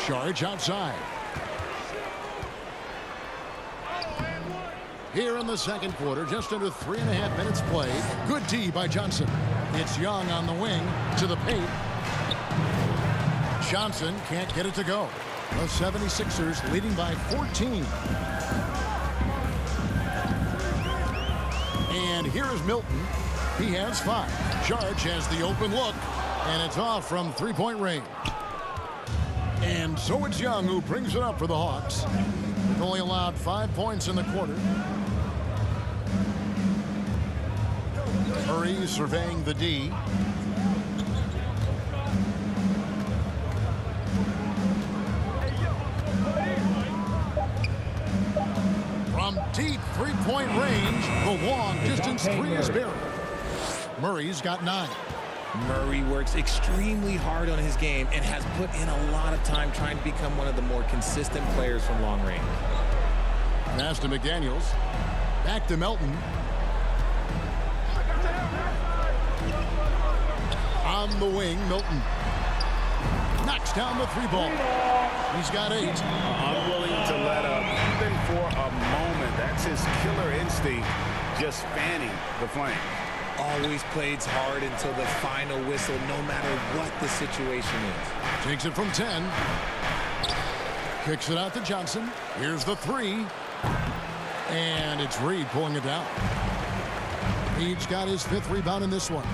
Saric outside. Here in the second quarter, just under 3.5 minutes played. Good D by Johnson. It's Young on the wing to the paint. Johnson can't get it to go. The 76ers leading by 14. And here is Milton. He has 5. Saric has the open look, and it's off from three-point range. And so it's Young who brings it up for the Hawks. They've only allowed 5 points in the quarter. Murray surveying the D. From deep three-point range, the long distance three is buried. Murray's got 9. Murray works extremely hard on his game and has put in a lot of time trying to become one of the more consistent players from long range. Pass to McDaniels. Back to Melton. On the wing, Milton knocks down the 3 ball. He's got 8. Unwilling to let up even for a moment. That's his killer instinct, just fanning the flame. Always plays hard until the final whistle, no matter what the situation is. Takes it from 10. Kicks it out to Johnson. Here's the 3. And it's Reed pulling it down. Reed's got his 5th rebound in this one.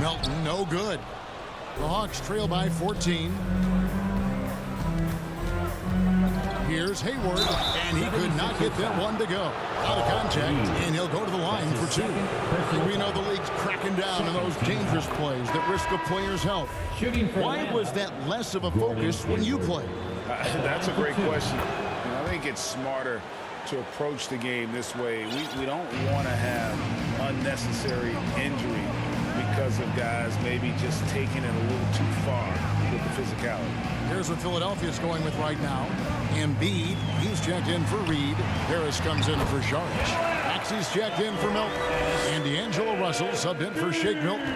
Melton, no good. The Hawks trail by 14. Here's Hayward, and he could not get that one to go. Out of contact, and he'll go to the line for 2. We know the league's cracking down on those dangerous plays that risk a player's health. Why was that less of a focus when you played? That's a great question. I think it's smarter to approach the game this way. We don't want to have unnecessary injury because of guys maybe just taking it a little too far with the physicality. Here's what Philadelphia's going with right now. Embiid, he's checked in for Reed. Harris comes in for Saric. Maxey's checked in for Milton. And D'Angelo Russell subbed in for Shake Milton.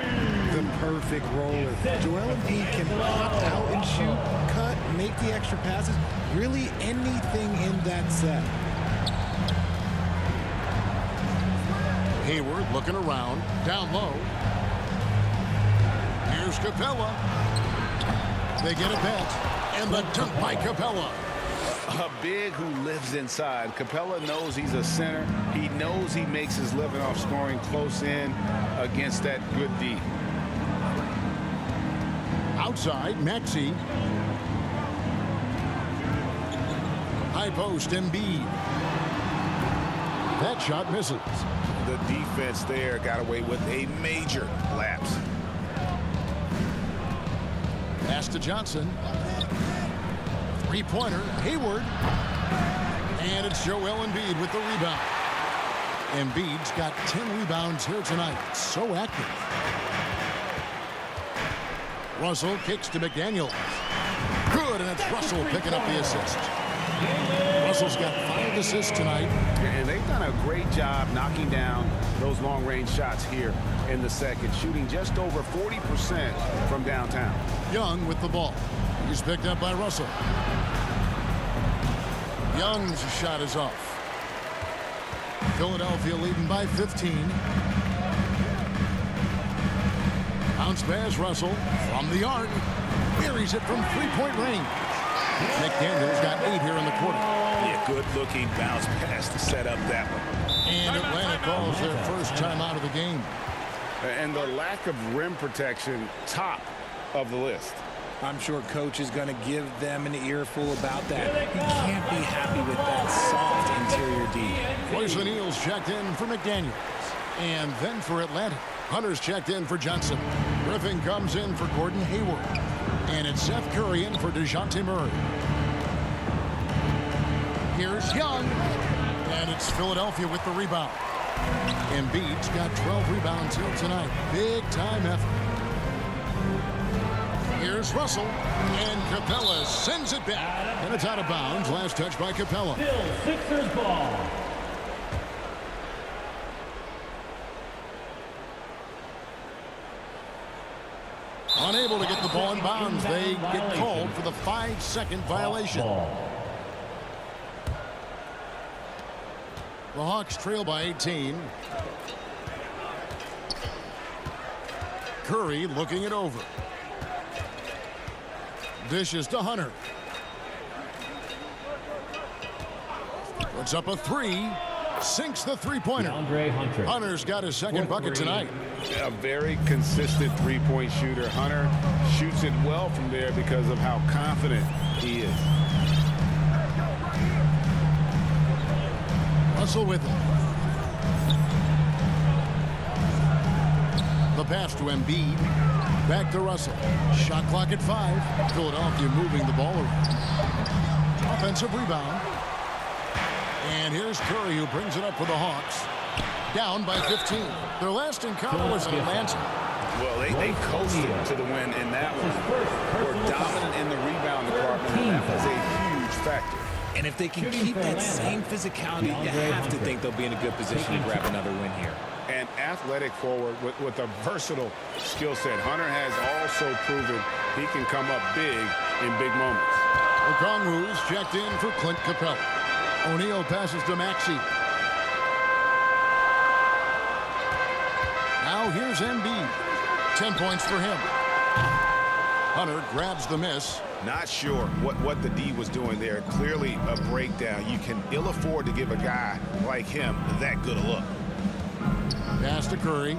The perfect roller. Joel Embiid can pop out and shoot, cut, make the extra passes. Really anything in that set. Hayward looking around, down low. Here's Capella. They get a bet, and the dunk by Capella. A big who lives inside. Capella knows he's a center. He knows he makes his living off scoring close in against that good D. Outside, Maxey. High post, Embiid. That shot misses. The defense there got away with a major lapse. Pass to Johnson. Three-pointer, Hayward. And it's Joel Embiid with the rebound. Embiid's got 10 rebounds here tonight. So active. Russell kicks to McDaniels. Good, and it's Russell picking up the assist. Russell's got 5 assists tonight. And they've done a great job knocking down those long-range shots here in the second, shooting just over 40% from downtown. Young with the ball. He's picked up by Russell. Young's shot is off. Philadelphia leading by 15. Bounce pass, Russell from the arc. Buries it from three-point range. McDaniels got 8 here in the quarter. Yeah, good-looking bounce pass to set up that one. And Atlanta calls their first time out of the game. And the lack of rim protection, top of the list. I'm sure coach is going to give them an earful about that. You can't be happy with that soft interior D. Royce O'Neal's checked in for McDaniels. And then for Atlanta, Hunter's checked in for Johnson. Griffin comes in for Gordon Hayward. And it's Seth Curry in for DeJounte Murray. Here's Young. And it's Philadelphia with the rebound. Embiid's got 12 rebounds here tonight. Big time effort. Here's Russell. And Capella sends it back. And it's out of bounds. Last touch by Capella. Still Sixers ball. Unable to get the ball in bounds. They get called for the 5-second violation. The Hawks trail by 18. Curry looking it over. Dishes to Hunter. Puts up a three. Sinks the three-pointer. Hunter's got his second bucket tonight. A very consistent three-point shooter. Hunter shoots it well from there because of how confident he is. Russell with it. The pass to Embiid. Back to Russell. Shot clock at 5. Philadelphia moving the ball around. Offensive rebound. And here's Curry, who brings it up for the Hawks. Down by 15. Their last encounter was in Atlanta. Well, they coasted to the win in that one. Were dominant in the rebound department, and that was a huge factor. And if they can keep that same physicality, you have to think they'll be in a good position to grab another win here. An athletic forward with a versatile skill set. Hunter has also proven he can come up big in big moments. Okongwu's checked in for Clint Capella. O'Neal passes to Maxey. Now here's Embiid. 10 points for him. Hunter grabs the miss. Not sure what the D was doing there. Clearly a breakdown. You can ill afford to give a guy like him that good a look. Pass to Curry.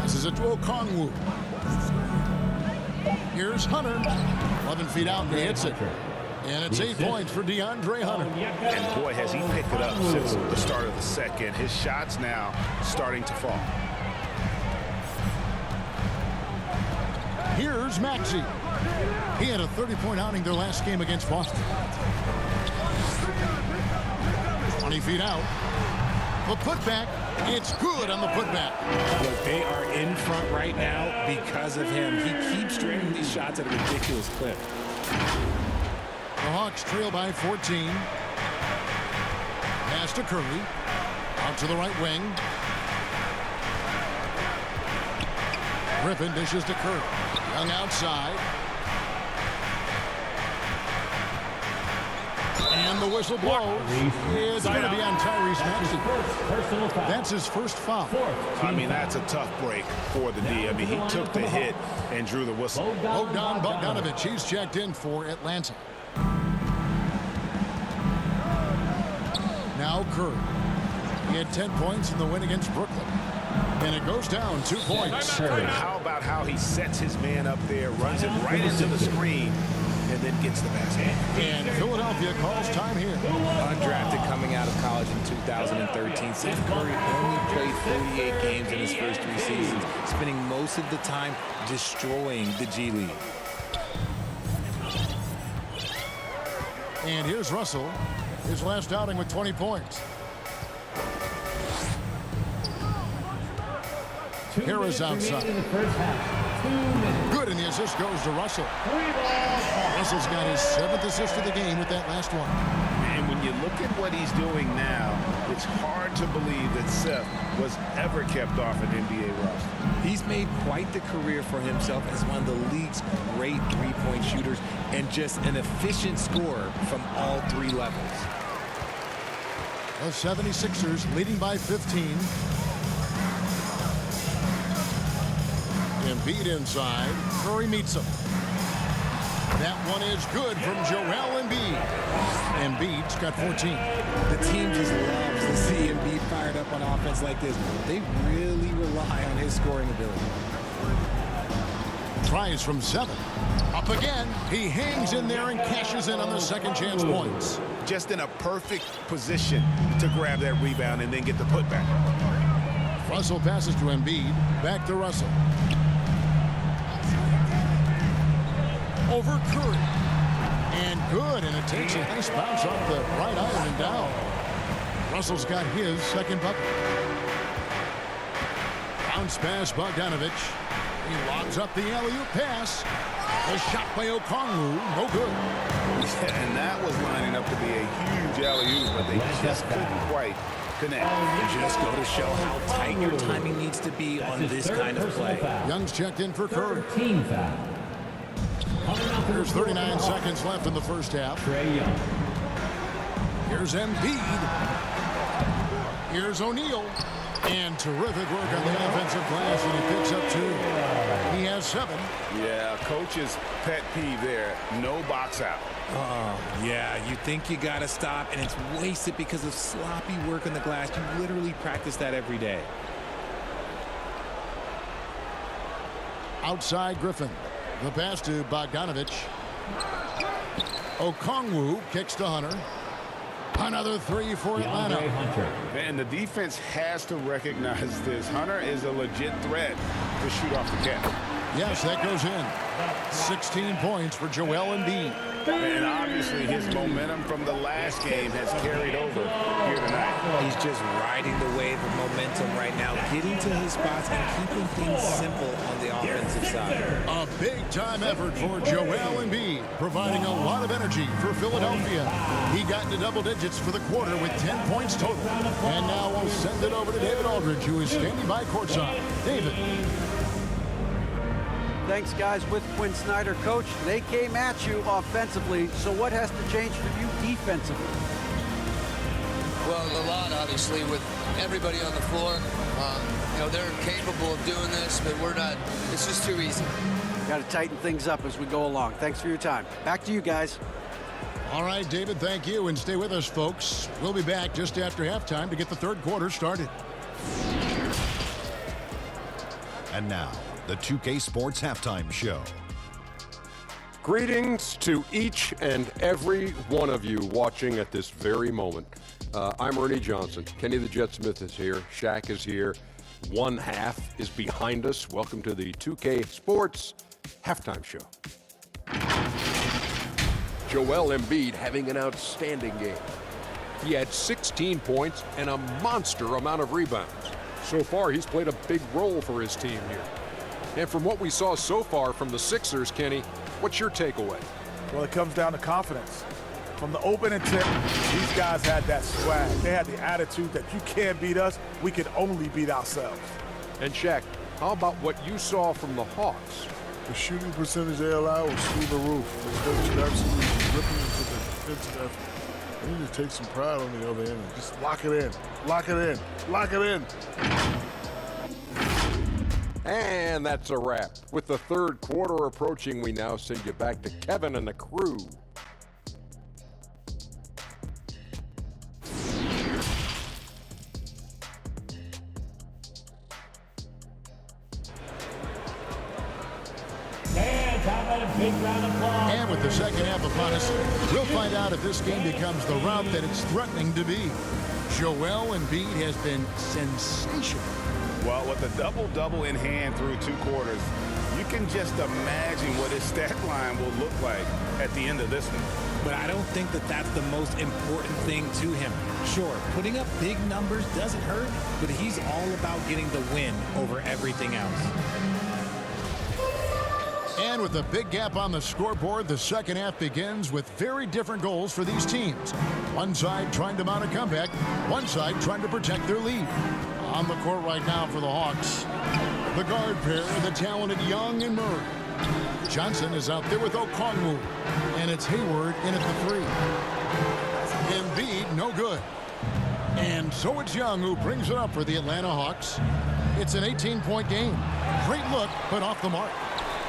Passes it to Okongwu. Here's Hunter. 11 feet out and he hits it. And it's 8 points for DeAndre Hunter. And boy, has he picked it up since the start of the second. His shots now starting to fall. Here's Maxey. He had a 30-point outing their last game against Boston. 20 feet out. The putback. It's good on the putback. Look, they are in front right now because of him. He keeps draining these shots at a ridiculous clip. The Hawks trail by 14. Pass to Curry. Out to the right wing. Griffin dishes to Curry. Young outside. And the whistle blows. It's going to be on Tyrese Maxey. That's his first foul. I mean, that's a tough break for the D. I mean, he took the hit and drew the whistle. Bogdan Bogdanović, he's checked in for Atlanta. Now Curry. He had 10 points in the win against Brooklyn. And it goes down 2 points. How about how he sets his man up there, runs it right into the screen, and then gets the basket. And Philadelphia calls time here. Undrafted coming out of college in 2013. Seth Curry only played 48 games in his first 3 seasons, spending most of the time destroying the G League. And here's Russell. His last outing with 20 points. Harris outside. Good, and the assist goes to Russell. Russell's got his 7th assist of the game with that last one. And when you look at what he's doing now, it's hard to believe that Seth was ever kept off an NBA roster. He's made quite the career for himself as one of the league's great three-point shooters and just an efficient scorer from all 3 levels. The 76ers leading by 15. Embiid inside. Curry meets him. That one is good from Joel Embiid. Embiid's got 14. The team just loves to see Embiid fired up on offense like this. They really rely on his scoring ability. Tries from 7. Up again. He hangs in there and cashes in on the second chance points. Just in a perfect position to grab that rebound and then get the putback. Russell passes to Embiid. Back to Russell. Over Curry. And good, and it takes a nice bounce off the right iron and down. Russell's got his second bucket. Bounce pass, Bogdanović. He lobs up the alley-oop pass. A shot by Okongwu, no good. And that was lining up to be a huge alley-oop, but they just couldn't quite connect. You just go to show how tight your timing needs to be on this kind of play. Young's checked in for Curry. 13 foul. There's 39 seconds left in the first half. Trae Young. Here's Embiid. Here's O'Neal. And terrific work on the offensive glass, and he picks up 2. He has 7. Yeah, coach's pet peeve there. No box out. Yeah, you think you got to stop, and it's wasted because of sloppy work on the glass. You literally practice that every day. Outside Griffin. The pass to Bogdanovich. Okongwu kicks to Hunter. Another 3 for Atlanta. DeAndre Hunter. And the defense has to recognize this. Hunter is a legit threat to shoot off the cap. Yes, that goes in. 16 points for Joel Embiid. And obviously his momentum from the last game has carried over here tonight. He's just riding the wave of momentum right now, getting to his spots and keeping things simple on the offensive side. A big-time effort for Joel Embiid, providing a lot of energy for Philadelphia. He got into double digits for the quarter with 10 points total. And now we'll send it over to David Aldridge, who is standing by courtside. David. Thanks, guys. With Quinn Snyder, Coach, they came at you offensively. So what has to change for you defensively? Well, a lot, obviously, with everybody on the floor. You know, they're capable of doing this, but we're not. It's just too easy. Got to tighten things up as we go along. Thanks for your time. Back to you guys. All right, David, thank you. And stay with us, folks. We'll be back just after halftime to get the third quarter started. And now, the 2K Sports Halftime Show. Greetings to each and every one of you watching at this very moment. I'm Ernie Johnson. Kenny the Jet Smith is here. Shaq is here. One half is behind us. Welcome to the 2K Sports Halftime Show. Joel Embiid having an outstanding game. He had 16 points and a monster amount of rebounds. So far, he's played a big role for his team here. And from what we saw so far from the Sixers, Kenny, what's your takeaway? Well, it comes down to confidence. From the opening tip, these guys had that swag. They had the attitude that you can't beat us, we can only beat ourselves. And Shaq, how about what you saw from the Hawks? The shooting percentage they allow was through the roof. The coach is absolutely ripping into the defensive effort. They need to take some pride on the other end and just lock it in, lock it in, lock it in. And that's a wrap. With the third quarter approaching, we now send you back to Kevin and the crew. And with the second half upon us, we'll find out if this game becomes the route that it's threatening to be. Joel Embiid has been sensational. Well, with a double-double in hand through 2 quarters, you can just imagine what his stat line will look like at the end of this one. But I don't think that that's the most important thing to him. Sure, putting up big numbers doesn't hurt, but he's all about getting the win over everything else. And with a big gap on the scoreboard, the second half begins with very different goals for these teams. One side trying to mount a comeback, one side trying to protect their lead. On the court right now for the Hawks, the guard pair, the talented Young and Murray. Johnson is out there with Okongwu, and it's Hayward in at the 3. Embiid, no good. And so it's Young who brings it up for the Atlanta Hawks. It's an 18-point game. Great look, but off the mark.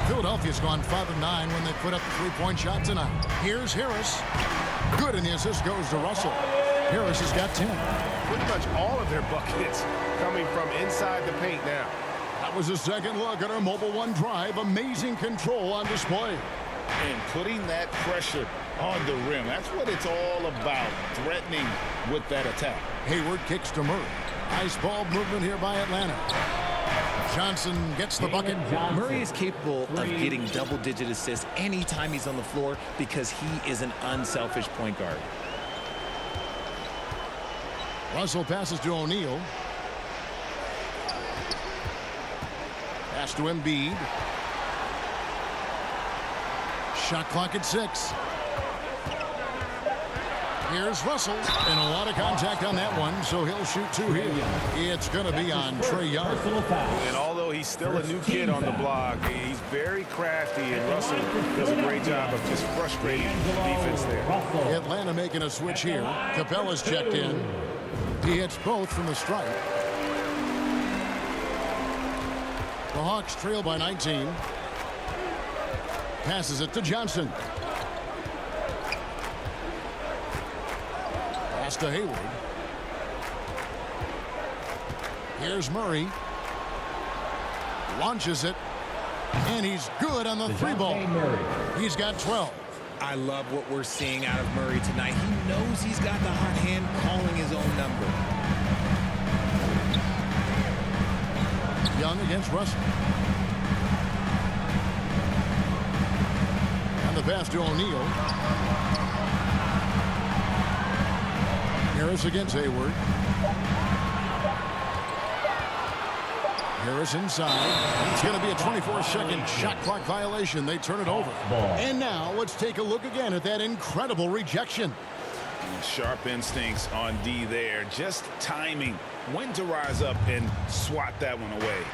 Philadelphia's gone 5 of 9 when they put up the 3-point shot tonight. Here's Harris. Good, and the assist goes to Russell. Harris has got 10. Pretty much all of their buckets coming from inside the paint now. That was a second look at our Mobile One drive. Amazing control on display. And putting that pressure on the rim. That's what it's all about, threatening with that attack. Hayward kicks to Murray. Nice ball movement here by Atlanta. Johnson gets the bucket. Murray is capable of getting double-digit assists anytime he's on the floor because he is an unselfish point guard. Russell passes to O'Neal. Pass to Embiid. Shot clock at 6. Here's Russell, and a lot of contact on that one, so he'll shoot 2 here. It's going to be on Trae Young. And although he's still a new kid on the block, he's very crafty, and Russell does a great job of just frustrating the defense there. Atlanta making a switch here. Capella's checked in. He hits both from the stripe. The Hawks trail by 19. Passes it to Johnson. Pass to Hayward. Here's Murray. Launches it. And he's good on the 3-ball. He's got 12. I love what we're seeing out of Murray tonight. He knows he's got the hot hand calling his own number. Young against Russell. And the pass to O'Neal. Harris against Hayward. Harris inside. It's going to be a 24-second shot clock violation. They turn it over. And now let's take a look again at that incredible rejection. Sharp instincts on D there. Just timing when to rise up and swat that one away.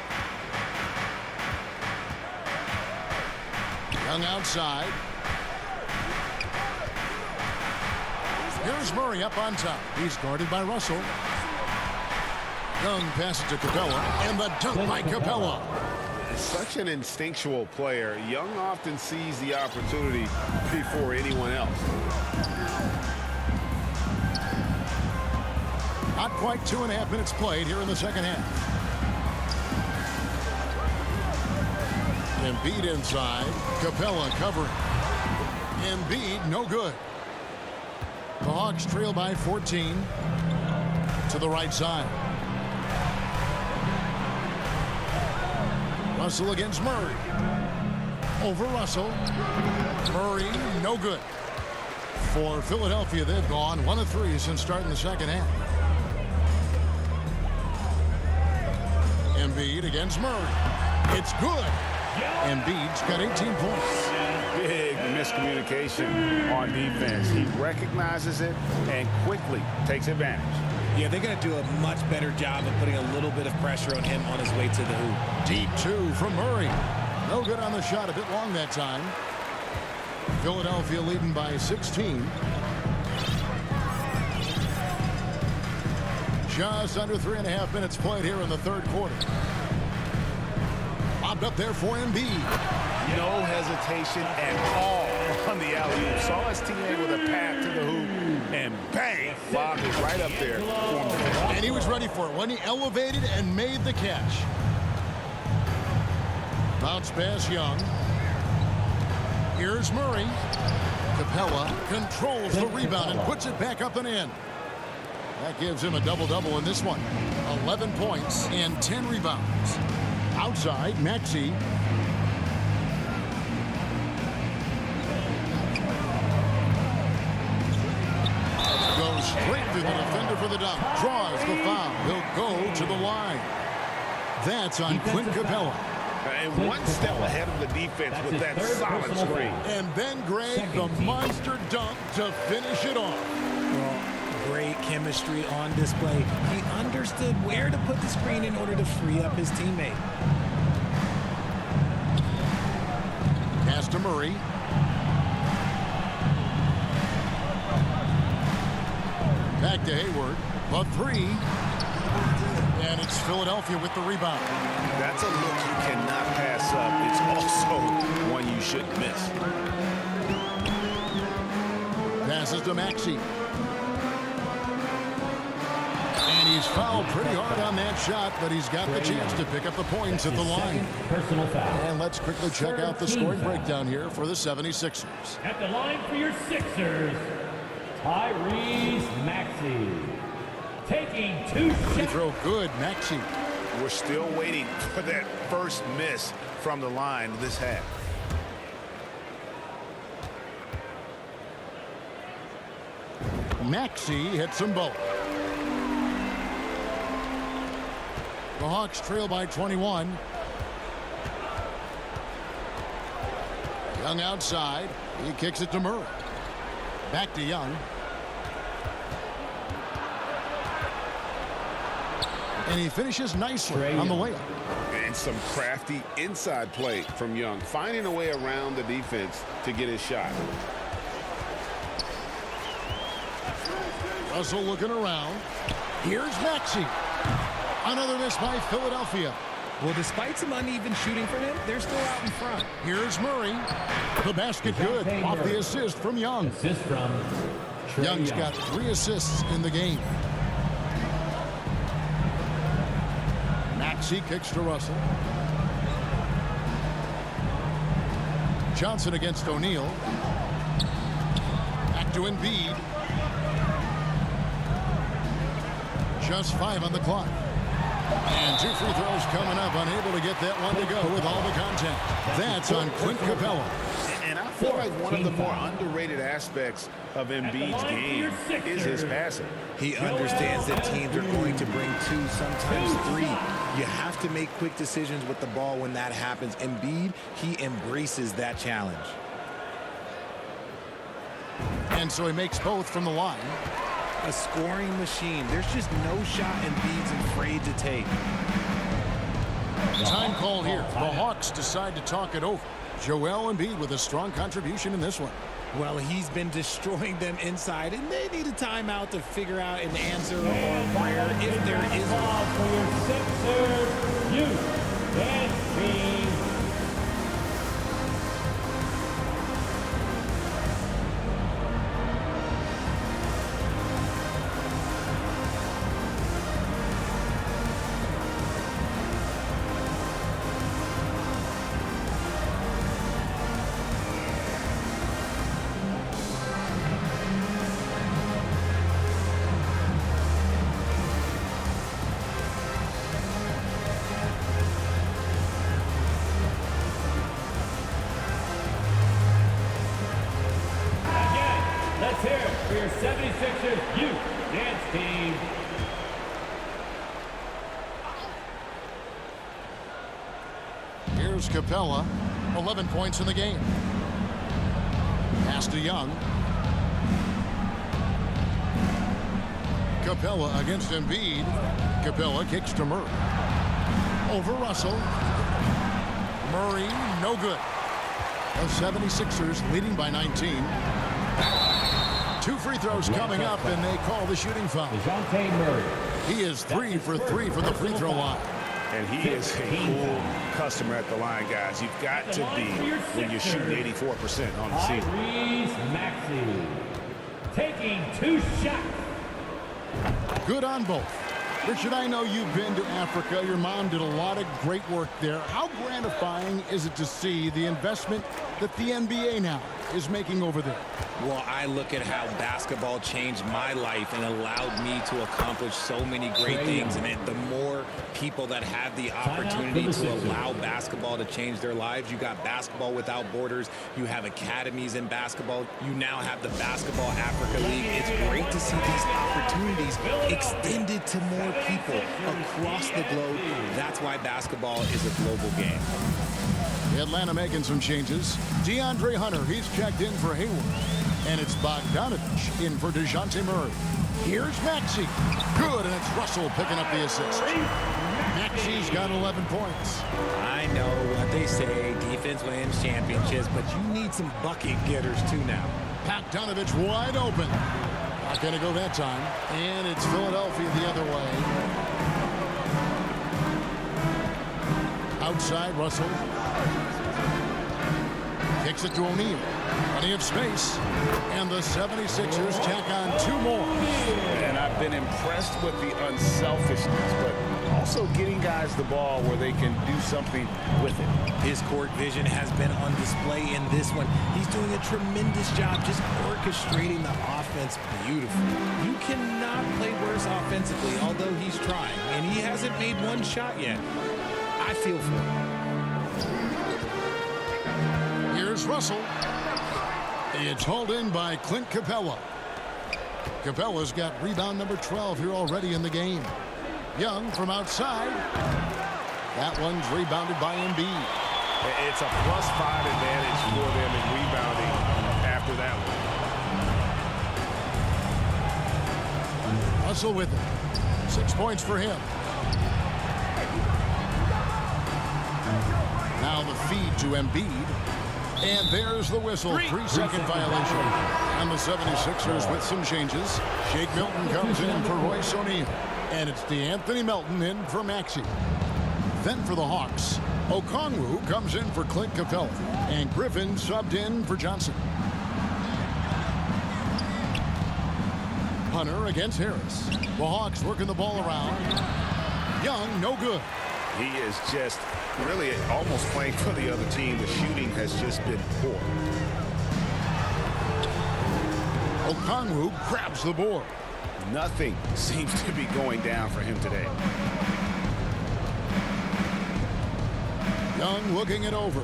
Young outside. Here's Murray up on top. He's guarded by Russell. Young passes to Capella, and the dunk by Capella. Such an instinctual player. Young often sees the opportunity before anyone else. Not quite 2.5 minutes played here in the second half. Embiid inside. Capella covering. Embiid no good. The Hawks trail by 14 to the right side. Russell against Murray. Over Russell. Murray no good. For Philadelphia, they've gone 1 of 3 since starting the second half. Embiid against Murray. It's good. Embiid's got 18 points. Big miscommunication on defense. He recognizes it and quickly takes advantage. Yeah, they're going to do a much better job of putting a little bit of pressure on him on his way to the hoop. Deep 2 from Murray. No good on the shot, a bit long that time. Philadelphia leading by 16. Just under 3.5 minutes played here in the third quarter. Lobbed up there for Embiid. No hesitation at all on the alley-oop. Saw his teammate with a path to the hoop, and bang, lobbed it right up there for him to finish. And he was ready for it when he elevated and made the catch. Bounce pass Young. Here's Murray. Capella controls the rebound and puts it back up and in. That gives him a double-double in this one. 11 points and 10 rebounds. Outside, Maxey. Goes straight through the defender for the dunk. Draws the foul. He'll go to the line. That's on Clint Capella. And one step ahead of the defense with that solid screen. And then Greg, the monster dunk to finish it off. Well, great chemistry on display. He understood where to put the screen in order to free up his teammate. Pass to Murray. Back to Hayward. The 3. And it's Philadelphia with the rebound. That's a look you cannot pass up. It's also one you shouldn't miss. Passes to Maxey. And he's fouled pretty hard on that shot, but he's got the chance to pick up the points at the line. Personal foul. And let's quickly check out the scoring breakdown here for the 76ers. At the line for your Sixers, Tyrese Maxey. Taking 2 Free shots. throw good, Maxey. We're still waiting for that first miss from the line this half. Maxey hits them both. The Hawks trail by 21. Young outside. He kicks it to Murray. Back to Young. And he finishes nicely on the layup. And some crafty inside play from Young, finding a way around the defense to get his shot. Russell looking around. Here's Maxey. Another miss by Philadelphia. Well, despite some uneven shooting from him, they're still out in front. Here's Murray. The basket good off the assist from Young. Assist from Trae Young's Young. got 3 assists in the game. Maxey kicks to Russell. Johnson against O'Neal. Back to Embiid. Just 5 on the clock. And 2 free throws coming up. Unable to get that one to go with all the contact. That's on Clint Capella. And I feel like one of the more underrated aspects of Embiid's game is his passing. He understands that teams are going to bring 2, sometimes 3. You have to make quick decisions with the ball when that happens. Embiid, he embraces that challenge. And so he makes both from the line. A scoring machine. There's just no shot Embiid's afraid to take. Time call here. The Hawks decide to talk it over. Joel Embiid with a strong contribution in this one. Well, he's been destroying them inside, and they need a timeout to figure out an answer or a prayer if there is Ball one. for your Sixers, youth dance team. Let's hear it for your 76ers youth dance team. Here's Capella. 11 points in the game. Pass to Young. Capella against Embiid. Capella kicks to Murray. Over Russell. Murray, no good. The 76ers leading by 19. 2 free throws coming up, and they call the shooting foul. DeJounte Murray. He is 3 for 3 from the free throw line. And he is a cool customer at the line, guys. You've got to be when you're shooting 84% on the season. Tyrese Maxey taking 2 shots. Good on both. Richard, I know you've been to Africa. Your mom did a lot of great work there. How gratifying is it to see the investment that the NBA now is making over there? Well, I look at how basketball changed my life and allowed me to accomplish so many great things. And the more people that have the opportunity to allow basketball to change their lives, you got Basketball Without Borders. You have academies in basketball. You now have the Basketball Africa League. It's great to see these opportunities extended to more people across the globe. That's why basketball is a global game. Atlanta making some changes. DeAndre Hunter, he's checked in for Hayward. And it's Bogdanovich in for DeJounte Murray. Here's Maxey. Good, and it's Russell picking up the assist. Maxey's got 11 points. I know what they say, defense wins championships, but you need some bucket getters too now. Bogdanovich wide open. Not going to go that time. And it's Philadelphia the other way. Outside, Russell. Kicks it to O'Neal. Plenty of space. And the 76ers tack on 2 more. And I've been impressed with the unselfishness, but also getting guys the ball where they can do something with it. His court vision has been on display in this one. He's doing a tremendous job just orchestrating the offense beautifully. You cannot play worse offensively, although he's trying, and he hasn't made 1 shot yet. I feel for him. Here's Russell. It's hauled in by Clint Capella. Capella's got rebound number 12 here already in the game. Young from outside. That one's rebounded by Embiid. It's a +5 advantage for them in rebounding after that one. Russell with it. 6 points for him. Now the feed to Embiid. And there's the whistle. 3-second violation. And the 76ers with some changes. Shake Milton comes in for Royce O'Neal. And it's DeAnthony Melton in for Maxey. Then for the Hawks, Okongwu comes in for Clint Capella. And Griffin subbed in for Johnson. Hunter against Harris. The Hawks working the ball around. Young, no good. He is just really almost playing for the other team. The shooting has just been poor. Okongwu grabs the board. Nothing seems to be going down for him today. Young looking it over.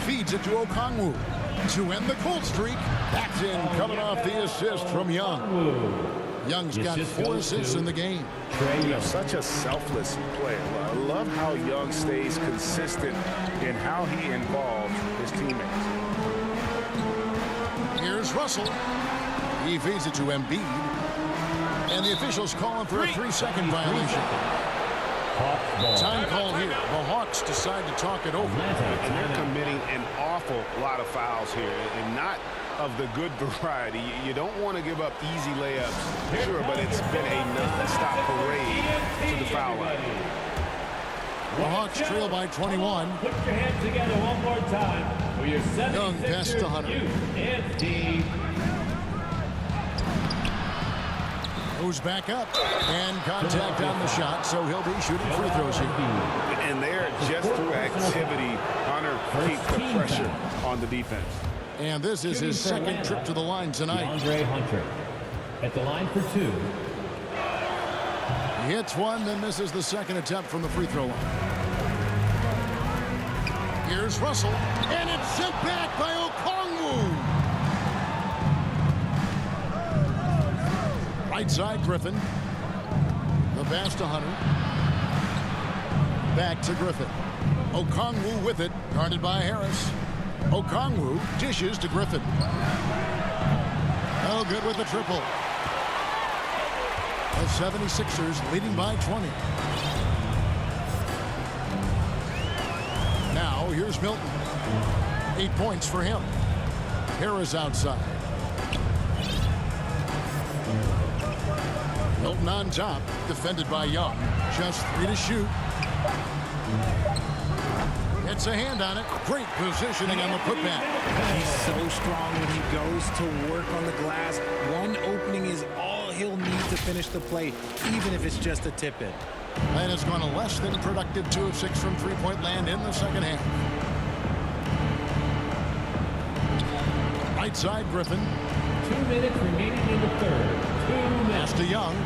Feeds it to Okongwu to end the cold streak. That's in, coming off the assist from Young. Young's got 4 assists in the game. Such a selfless player. I love how Young stays consistent in how he involves his teammates. Here's Russell. He feeds it to Embiid. And the officials calling for a 3-second violation. Time call here. The Hawks decide to talk it over. And they're committing an awful lot of fouls here, and not of the good variety. You don't want to give up easy layups, sure, but it's been a non-stop parade to the foul line. The Hawks trail by 21. Put your hands together one more time for your 76ers. Young pass to Hunter. And Steve. Moves back up. And contact on the shot, so he'll be shooting free throws here. And there, just through activity, Hunter keeps the pressure on the defense. And this is his second trip to the line tonight. DeAndre Hunter at the line for 2. He hits one, then misses the second attempt from the free throw line. Here's Russell, and it's sent back by Okongwu. Right side, Griffin. The pass to Hunter. Back to Griffin. Okongwu with it, guarded by Harris. Okongwu dishes to Griffin. Oh, good with the triple. The 76ers leading by 20. Now here's Milton. 8 points for him. Harris outside. Milton on top, defended by Young. Just 3 to shoot. Gets a hand on it. Great positioning on the putback. He's so strong when he goes to work on the glass. One opening is all he'll need to finish the play, even if it's just a tip-in. And it's gone a less than productive 2 of 6 from three-point land in the second half. Right side, Griffin. 2 minutes remaining in the third. 2 minutes. Pass to Young.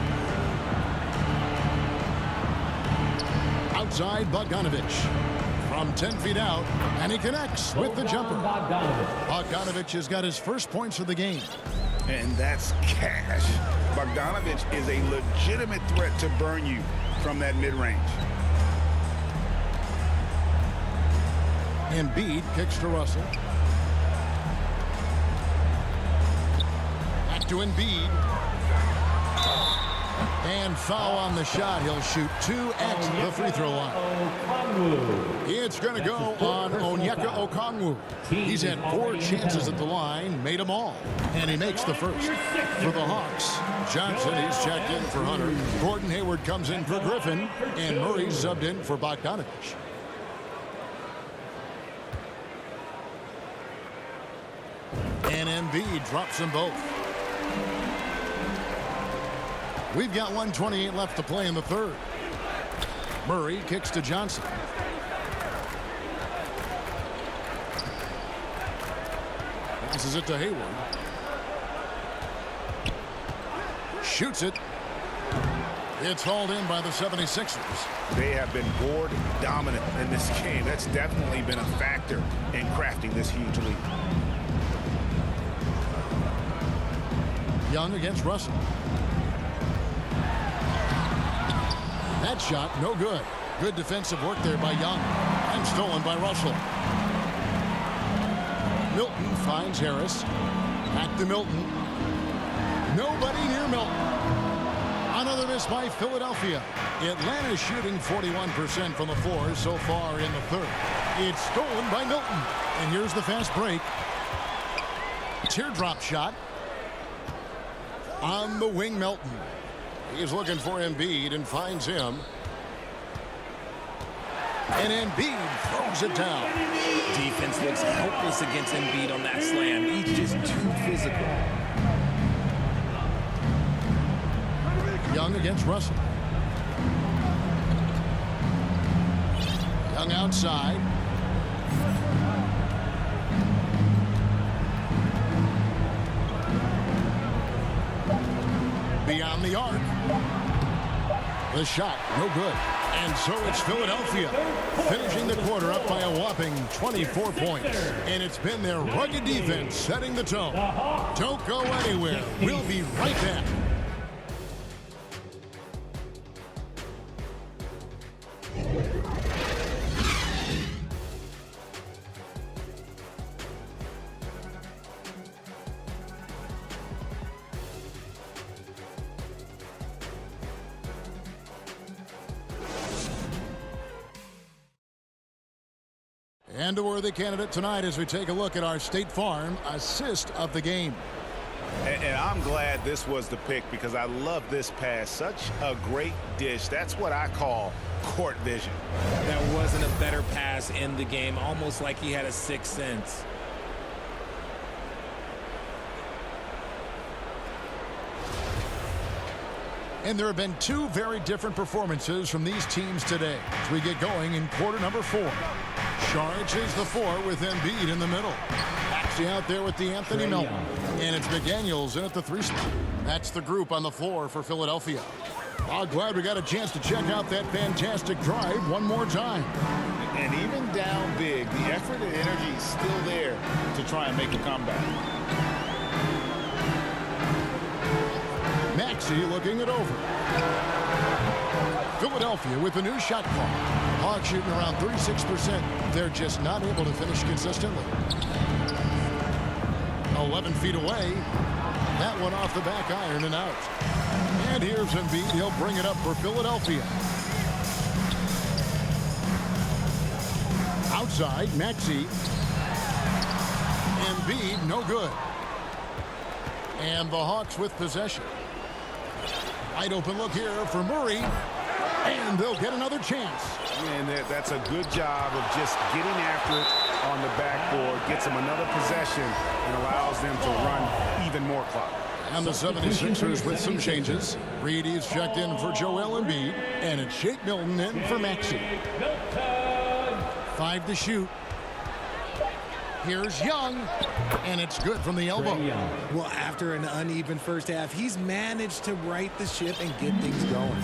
Outside, Bogdanovich. From 10 feet out, and he connects with the jumper. Bogdanovich has got his first points of the game. And that's cash. Bogdanovich is a legitimate threat to burn you from that mid-range. Embiid kicks to Russell. Back to Embiid. And foul on the shot. He'll shoot 2 at the free throw line. It's going to go on Onyeka Okongwu. He's had 4 chances at the line, made them all. And he makes the first. For the Hawks, Johnson, he's checked in for Hunter. Gordon Hayward comes in for Griffin. And Murray subbed in for Bogdanovich. And Embiid drops them both. We've got 1:28 left to play in the third. Murray kicks to Johnson. Passes it to Hayward. Shoots it. It's hauled in by the 76ers. They have been board dominant in this game. That's definitely been a factor in crafting this huge lead. Young against Russell. That shot, no good. Good defensive work there by Young. And stolen by Russell. Milton finds Harris. Back to Milton. Nobody near Milton. Another miss by Philadelphia. Atlanta shooting 41% from the floor so far in the third. It's stolen by Milton. And here's the fast break. Teardrop shot. On the wing, Milton. He's looking for Embiid and finds him. And Embiid throws it down. Defense looks helpless against Embiid on that slam. He's just too physical. Young against Russell. Young outside. Beyond the arc. The shot, no good. And so it's Philadelphia finishing the quarter up by a whopping 24 points. And it's been their rugged defense setting the tone. Don't go anywhere. We'll be right back. And a worthy candidate tonight as we take a look at our State Farm assist of the game. And I'm glad this was the pick because I love this pass. Such a great dish. That's what I call court vision. There wasn't a better pass in the game, almost like he had a sixth sense. And there have been two very different performances from these teams today as we get going in quarter number 4. Charges the 4 with Embiid in the middle. Maxey out there with DeAnthony Melton. And it's McDaniels in at the 3 spot. That's the group on the floor for Philadelphia. I'm glad we got a chance to check out that fantastic drive one more time. And even down big, the effort and energy is still there to try and make a comeback. Maxey looking it over. Philadelphia with a new shot clock. Hawks shooting around 36%. They're just not able to finish consistently. 11 feet away. That one off the back iron and out. And here's Embiid. He'll bring it up for Philadelphia. Outside, Maxey. Embiid, no good. And the Hawks with possession. Wide open look here for Murray. And they'll get another chance. And that's a good job of just getting after it on the backboard. Gets them another possession and allows them to run even more clock. And the 76ers with some changes. Reedy's checked in for Joel Embiid. And it's Shake Milton in for Maxey. 5 to shoot. Here's Young, and it's good from the elbow. Well, after an uneven first half, he's managed to right the ship and get things going.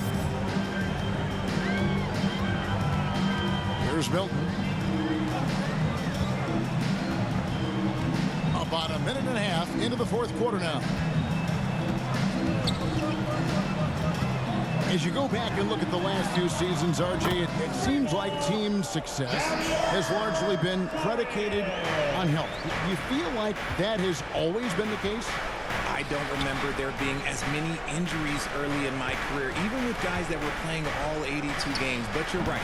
Here's Milton. About a minute and a half into the fourth quarter now. As you go back and look at the last few seasons, RJ, it seems like team success has largely been predicated on health. Do you feel like that has always been the case? I don't remember there being as many injuries early in my career, even with guys that were playing all 82 games. But you're right.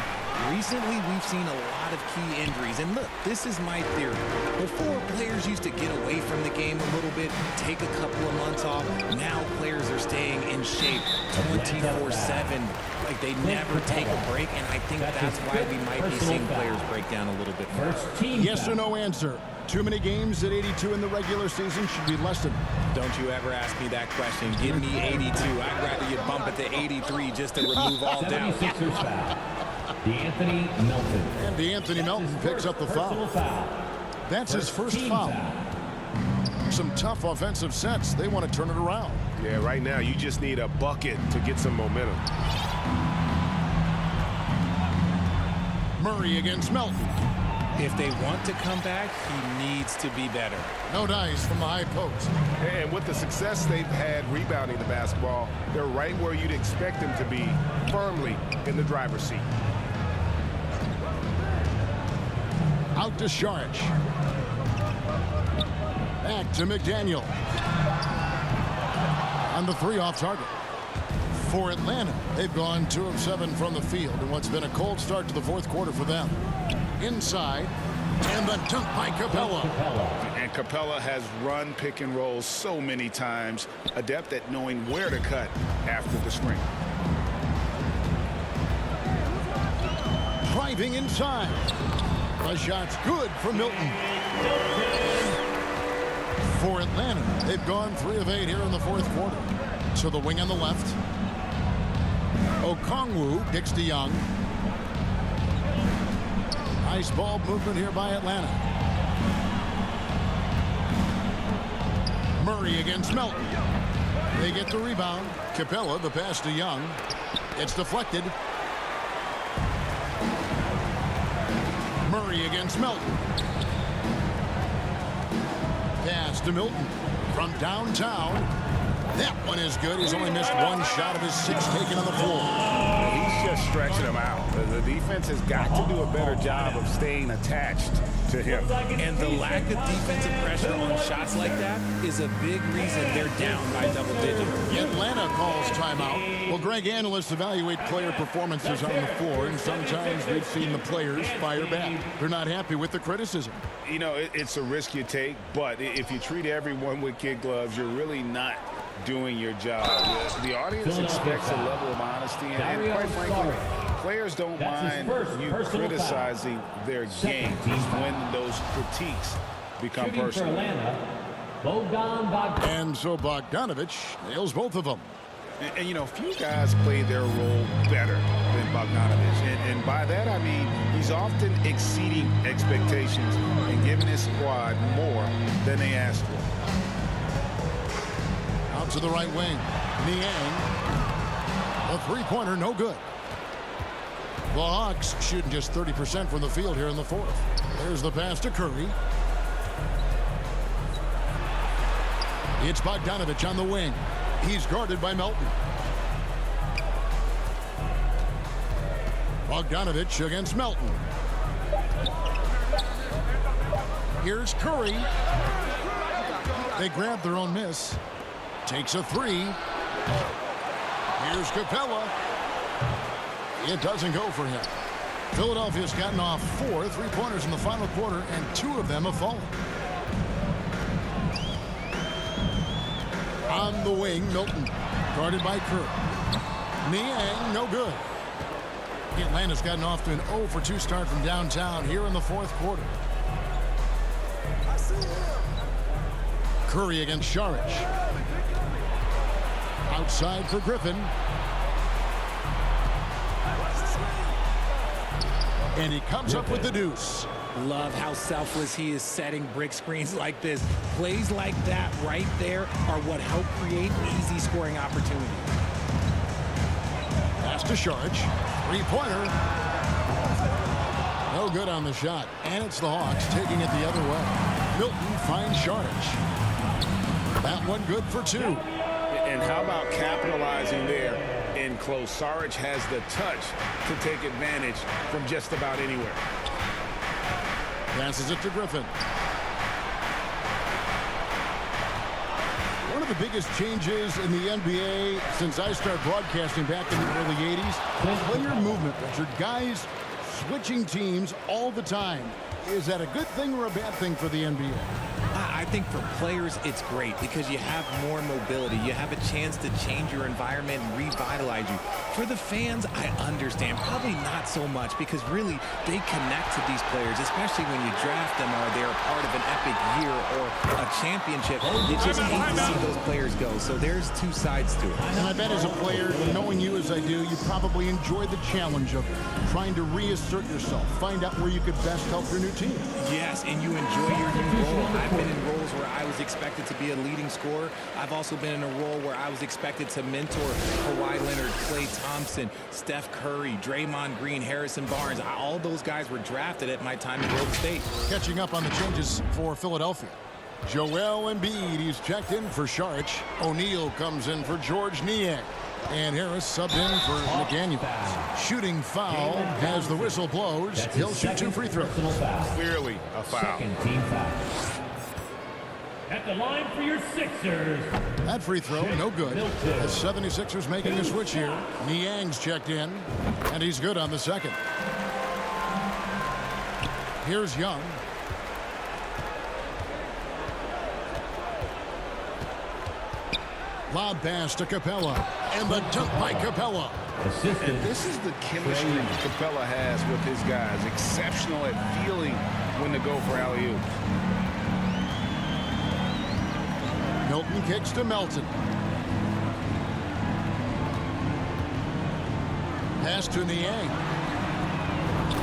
Recently, we've seen a lot of key injuries. And look, this is my theory. Before, players used to get away from the game a little bit, take a couple of months off. Now players are staying in shape 24/7. Like they never take a break. And I think that's why we might be seeing players break down a little bit more. Yes or no answer. Too many games at 82 in the regular season should be lessened. Don't you ever ask me that question. Give me 82. I'd rather you bump it to 83 just to remove all doubt. DeAnthony Melton. And DeAnthony Melton picks up the foul. That's his first foul. Some tough offensive sets. They want to turn it around. Yeah, right now you just need a bucket to get some momentum. Murray against Melton. If they want to come back, he needs to be better. No dice from the high post. And with the success they've had rebounding the basketball, they're right where you'd expect them to be, firmly in the driver's seat. Out to Saric. Back to McDaniel. On the 3 off target. For Atlanta, they've gone 2 of 7 from the field in what's been a cold start to the fourth quarter for them. Inside, and the dunk by Capella. And Capella has run pick and rolls so many times, adept at knowing where to cut after the screen. Driving inside. The shot's good for Milton. For Atlanta, they've gone 3 of 8 here in the fourth quarter. So the wing on the left. Okongwu dicks to Young. Nice ball movement here by Atlanta. Murray against Melton. They get the rebound. Capella, the pass to Young. It's deflected. Murray against Melton. Pass to Milton from downtown. That one is good. He's only missed 1 shot of his 6 taken on the floor. He's just stretching him out. The defense has got to do a better job of staying attached to him. And the lack of defensive pressure on shots like that is a big reason they're down by double digits. Atlanta calls timeout. Well, Greg, analysts evaluate player performances on the floor, and sometimes we've seen the players fire back. They're not happy with the criticism. You know, it's a risk you take, but if you treat everyone with kid gloves, you're really not doing your job. The audience expects a level of honesty, and quite frankly, players don't mind you criticizing their game when those critiques become personal. And so Bogdanovich nails both of them. And you know, few guys play their role better than Bogdanovich. And by that, I mean he's often exceeding expectations and giving his squad more than they asked for. Out to the right wing. Niang. A three-pointer, no good. The Hawks shooting just 30% from the field here in the fourth. There's the pass to Curry. It's Bogdanovich on the wing. He's guarded by Melton. Bogdanovich against Melton. Here's Curry. They grab their own miss. Takes a 3. Here's Capella. It doesn't go for him. Philadelphia's gotten off 4 3-pointers in the final quarter, and 2 of them have fallen. On the wing, Milton, guarded by Kerr. Niang, no good. Atlanta's gotten off to an 0 for 2 start from downtown here in the fourth quarter. Curry against Saric. Outside for Griffin. And he comes up with the deuce. Love how selfless he is setting brick screens like this. Plays like that right there are what help create easy scoring opportunities. Pass to Saric. 3-pointer. No good on the shot. And it's the Hawks taking it the other way. Milton finds Saric. That one good for 2. And how about capitalizing there in close? Saric has the touch to take advantage from just about anywhere. Passes it to Griffin. One of the biggest changes in the NBA since I started broadcasting back in the early 80s, player movement, Richard. Guys switching teams all the time. Is that a good thing or a bad thing for the NBA? I think for players, it's great because you have more mobility. You have a chance to change your environment and revitalize you. For the fans, I understand. Probably not so much because really they connect to these players, especially when you draft them or they're a part of an epic year or a championship. You just hate to see those players go. So there's 2 sides to it. And I bet as a player, knowing you as I do, you probably enjoy the challenge of trying to reassert yourself, find out where you could best help your new team. Yes, and you enjoy your new role. I've been in roles where I was expected to be a leading scorer. I've also been in a role where I was expected to mentor Kawhi Leonard, Klay Thompson, Steph Curry, Draymond Green, Harrison Barnes. All those guys were drafted at my time in Golden State. Catching up on the changes for Philadelphia. Joel Embiid, he's checked in for Saric. O'Neal comes in for George Niang. And Harris subbed in for McDaniels. Shooting foul as the whistle blows. He'll shoot 2 free throws. Clearly a foul. At the line for your Sixers. That free throw, no good. The 76ers making a switch here. Niang's checked in, and he's good on the second. Here's Young. Lob pass to Capella, and the dunk by Capella. Assistant. This is the chemistry Capella has with his guys. Exceptional at feeling when to go for alley-oop. Milton kicks to Melton. Pass to Niang.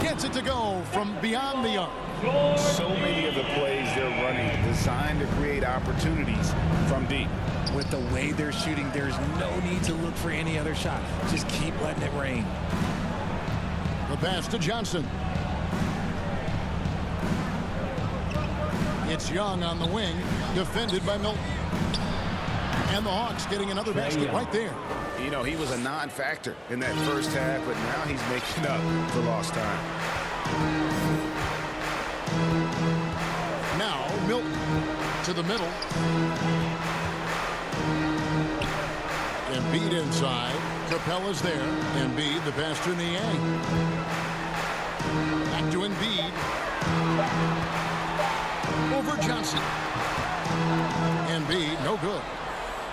Gets it to go from beyond the arc. So many of the plays they're running designed to create opportunities from deep. With the way they're shooting, there's no need to look for any other shot. Just keep letting it rain. The pass to Johnson. It's Young on the wing, defended by Milton. And the Hawks getting another basket right there. You know, he was a non-factor in that first half, but now he's making up for lost time. Now Milton to the middle. Embiid inside. Capella's there. Embiid, the pass to Niang. Back to Embiid. Over Johnson. Embiid, no good.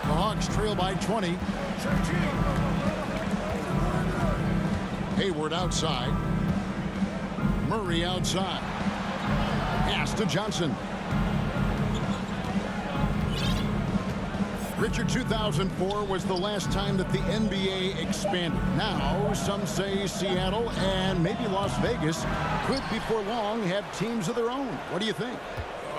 The Hawks trail by 20. Hayward outside. Murray outside. Pass to Johnson. Richard, 2004 was the last time that the NBA expanded. Now, some say Seattle and maybe Las Vegas could before long have teams of their own. What do you think?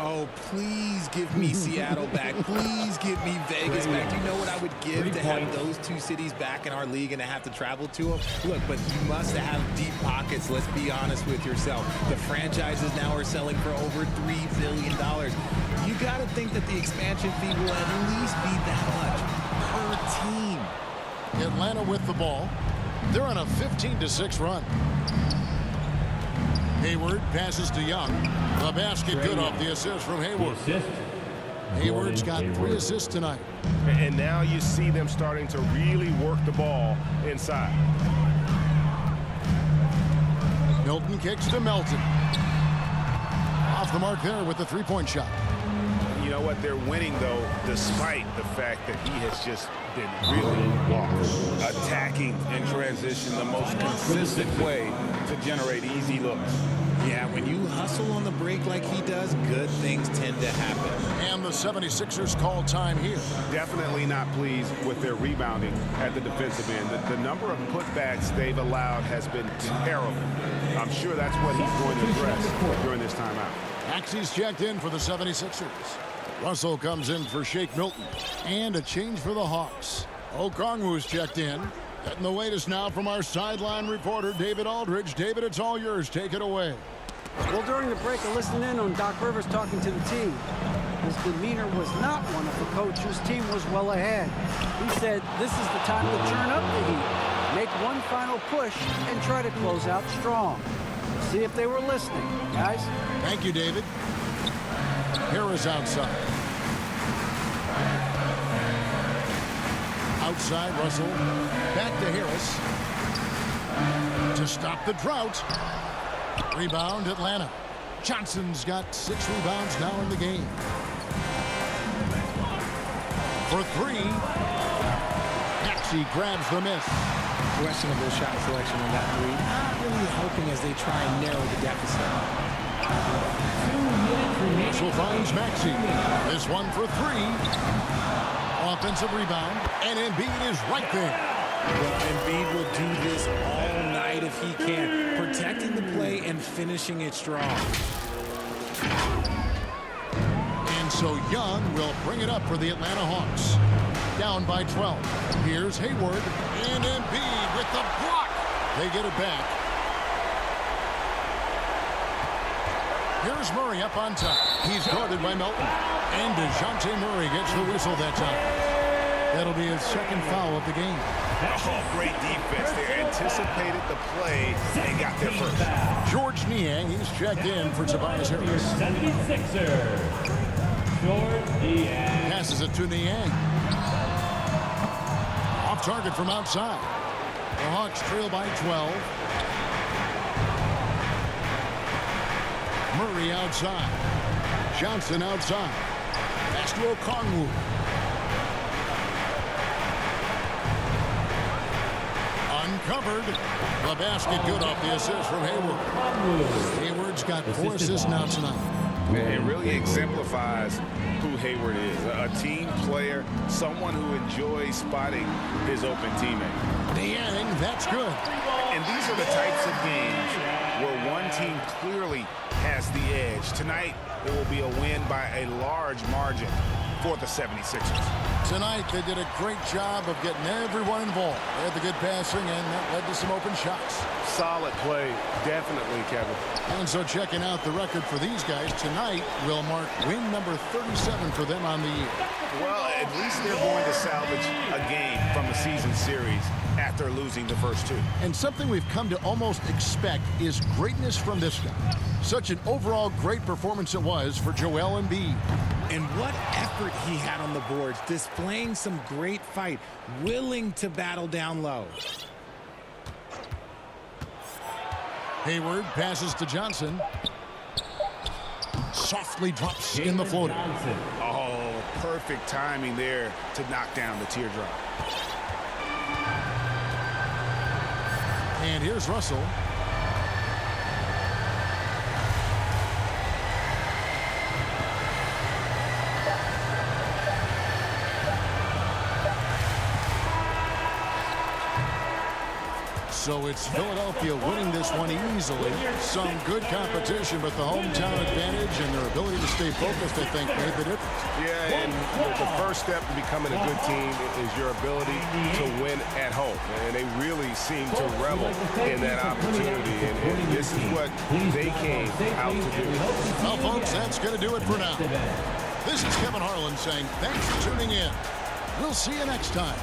Oh, please give me Seattle back. Please give me Vegas back. Do you know what I would give to have those two cities back in our league and to have to travel to them? Look, but you must have deep pockets. Let's be honest with yourself. The franchises now are selling for over $3 billion. You got to think that the expansion fee will at least be that much per team. Atlanta with the ball. They're on a 15-6 run. Hayward passes to Young. The basket good off the assist from Hayward. Hayward's got 3 assists tonight. And now you see them starting to really work the ball inside. Milton kicks to Melton. Off the mark there with the three-point shot. You know what? They're winning, though, despite the fact that he has just been really attacking in transition, the most consistent way to generate easy looks. Yeah, when you hustle on the break like he does, good things tend to happen. And the 76ers call time here. Definitely not pleased with their rebounding at the defensive end. The number of putbacks they've allowed has been terrible. I'm sure that's what he's going to address during this timeout. Maxey's checked in for the 76ers. Russell comes in for Shake Milton. And a change for the Hawks. Okongwu's checked in. Getting the latest now from our sideline reporter, David Aldridge. David, it's all yours. Take it away. Well, during the break, I listened in on Doc Rivers talking to the team. His demeanor was not one of a coach whose team was well ahead. He said, this is the time to turn up the heat, make one final push, and try to close out strong. See if they were listening, guys. Thank you, David. Harris outside. Outside, Russell. Back to Harris. To stop the drought. Rebound, Atlanta. Johnson's got 6 rebounds now in the game. For 3. Maxey grabs the miss. Questionable shot selection on that 3. Not really helping as they try and narrow the deficit. Russell finds Maxey. This one for 3. Offensive rebound, and Embiid is right there. Well, Embiid will do this all night if he can, protecting the play and finishing it strong. And so Young will bring it up for the Atlanta Hawks. Down by 12. Here's Hayward, and Embiid with the block. They get it back. Here's Murray up on top. He's guarded by Melton. And DeJounte Murray gets the whistle that time. That'll be his second foul of the game. Oh, great defense there. Anticipated the play and got there first. George Niang, he's checked in for Tobias Harris. 76ers. George Niang. Passes it to Niang. Off target from outside. The Hawks trail by 12. Murray outside. Johnson outside. Pass to Okongwu. Uncovered. The basket good off the assist from Hayward. Hayward's got 4 assists now tonight. It really exemplifies who Hayward is. A team player, someone who enjoys spotting his open teammate. Niang, that's good. And these are the types of games where one team clearly has the edge. Tonight, it will be a win by a large margin for the 76ers. Tonight, they did a great job of getting everyone involved. They had the good passing, and that led to some open shots. Solid play, definitely, Kevin. And so checking out the record for these guys, tonight will mark win number 37 for them on the year. Well, at least they're going to salvage a game from the season series after losing the first 2. And something we've come to almost expect is greatness from this guy. Such an overall great performance it was for Joel Embiid. And what effort he had on the boards, displaying some great fight, willing to battle down low. Hayward passes to Johnson. Softly drops in the floater. Oh, perfect timing there to knock down the teardrop. And here's Russell. So it's Philadelphia winning this one easily. Some good competition, but the hometown advantage and their ability to stay focused, I think, made the difference. Yeah, and the first step to becoming a good team is your ability to win at home. And they really seem to revel in that opportunity. And this is what they came out to do. Well, folks, that's going to do it for now. This is Kevin Harlan saying thanks for tuning in. We'll see you next time.